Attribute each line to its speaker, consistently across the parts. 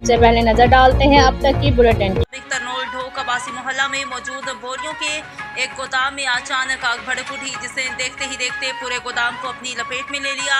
Speaker 1: सबसे पहले नजर डालते हैं अब तक की बुलेटिन।
Speaker 2: तरनोल ढोक अबासी मोहल्ला में मौजूद बोरियों के एक गोदाम में अचानक आग भड़क उठी, जिसने देखते ही देखते पूरे गोदाम को अपनी लपेट में ले लिया।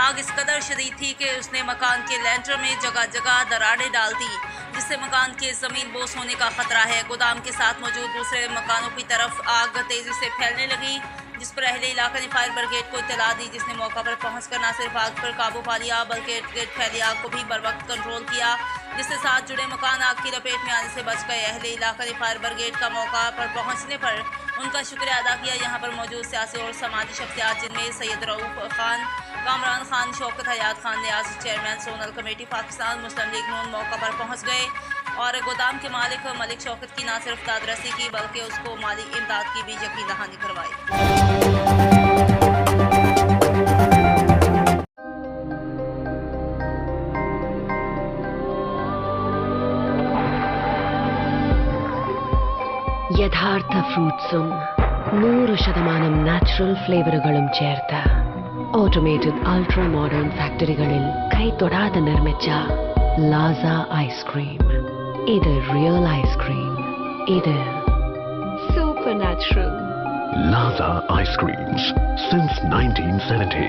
Speaker 2: आग इस कदर शदीद थी कि उसने मकान के लेंटर में जगह जगह दरारें डाल दी, जिससे मकान की जमीन बोस होने का खतरा है। गोदाम के साथ मौजूद दूसरे मकानों की तरफ आग तेजी से फैलने लगी, जिस पर अहले इलाका ने फायर ब्रिगेड को इत्तला दी, जिसने मौका पर पहुंचकर न सिर्फ आग पर काबू पा लिया बल्कि फैली आग को भी बर वक्त कंट्रोल किया, जिससे साथ जुड़े मकान आग की लपेट में आने से बच गए। अहले इलाका ने फायर ब्रिगेड का मौका पर पहुंचने पर उनका शुक्रिया अदा किया। यहाँ पर मौजूद सियासी और समाजी शख्सियात जिनमें सैयद रऊफ खान, कामरान खान, शौकत हयात खान नियाज, चेयरमैन सोनल कमेटी पाकिस्तान मुस्लिम लीग नून मौका पर पहुँच गए और गोदाम के मालिक मलिक शौकत की न सिर्फ दादरसी की बल्कि उसको माली इमदाद की भी यकीन दहानी करवाई।
Speaker 3: യഥാർത്ഥ ഫ്രൂട്ട്സും 100% നാച്ചുറൽ ഫ്ലേവറുകളും ചേർത്ത് ഓട്ടോമേറ്റഡ് അൾട്രാ മോഡേൺ ഫാക്ടറികളിൽ കൈതൊടാതെ നിർമ്മിച്ച ലാസ ഐസ്ക്രീം. ഇത് റിയൽ ഐസ്ക്രീം. ഇത് super natural.
Speaker 4: Laza Ice Creams since 1970.